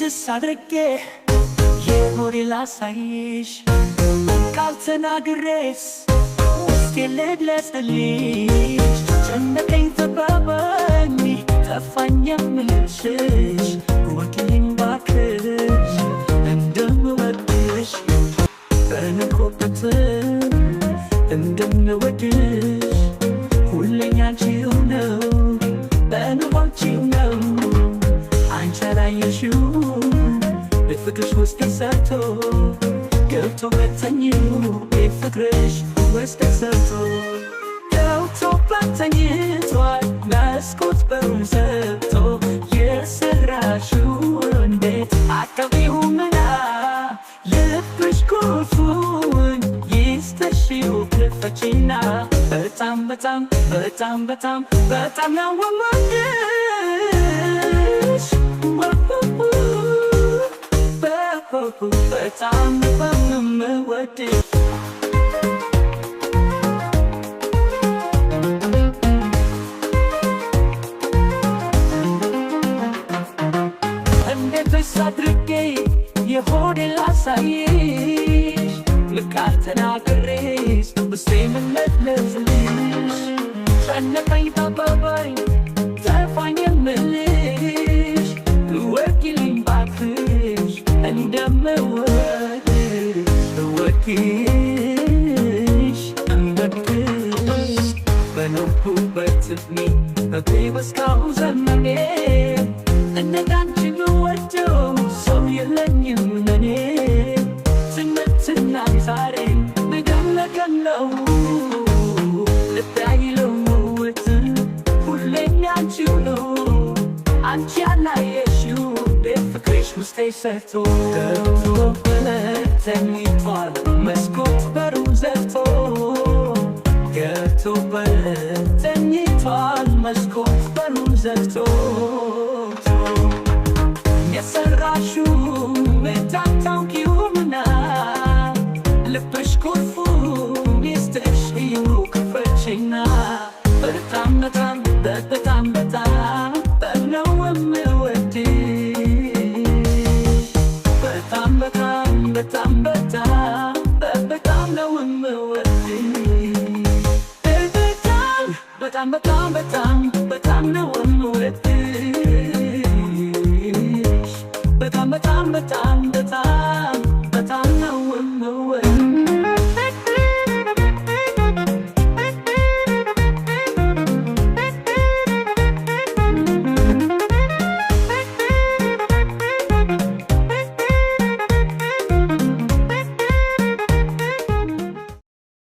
ጥብስ አድርጌ የሆዴን ላሳይሽ ቃል ተናግሬስ ውስጤን ልግለጽልሽ ጨነቀኝ ጠበበኝ ጠፋኝ የምልሽሽ ወኪልኝ ባክሽ እንደምወድሽ በንቆበት እንደምወድሽ ሁሌኝ አንቺው ነው በንቆንቺው ነው አንቺ አላየሽው በፍቅርሽ ውስጥ ሰርቶ ገብቶ በተኝው በፍቅርሽ ውስጥ ሰርቶ ገብቶ በተኝቷል መስኮት በሩን ዘግቶ የሰራሽው እንዴት አታውቂውምና ልብሽ ቁልፉን ይስጥሽው ክፈቺና በጣም በጣም በጣም በጣም በጣም ነው የምወድሽ በጣም የምወድሽ እንዴትስ አድርጌ የሆዴን ላሳይሽ ቃል ተናግሬስ ውስጤን ልግለጽልሽ ጨነቀኝ ጠበበኝ ጠፋኝ የምልሽ ወኪልኝ ባክሽ እንደምወድሽ ወኪልሽ እንደምወድሽ በኖርኩበት ዕድሜ በሕይወት ዘመኔ እንዳንቺ ልወደው ሰው የለኝም ለኔ ትናንትና ዛሬ ነገም ነገም ነው ልቤ አይለወጥ ሁሌም ያንቺው ነው አንቺ ያላየሽው በፍቅርሽ ውስጥ ሰርቶ ገብቶ ተኝቷል መስኮት በሩን ዘግቶ ገብቶ ተኝቷል መስኮት በሩን ዘግቶ የሰራሽው እንዳታውቂውምና ልብሽ ቁልፉን ይስጥሽው ክፈቺና በጣም በጣም በጣም በጣም ነው የምወድሽ በጣም በጣም በጣም በጣም በጣም ነው የምወድሽ በጣም በጣም በጣም በጣም ነው የምወድሽ በጣም በጣም በጣም በጣም በጣም ነው የምወድሽ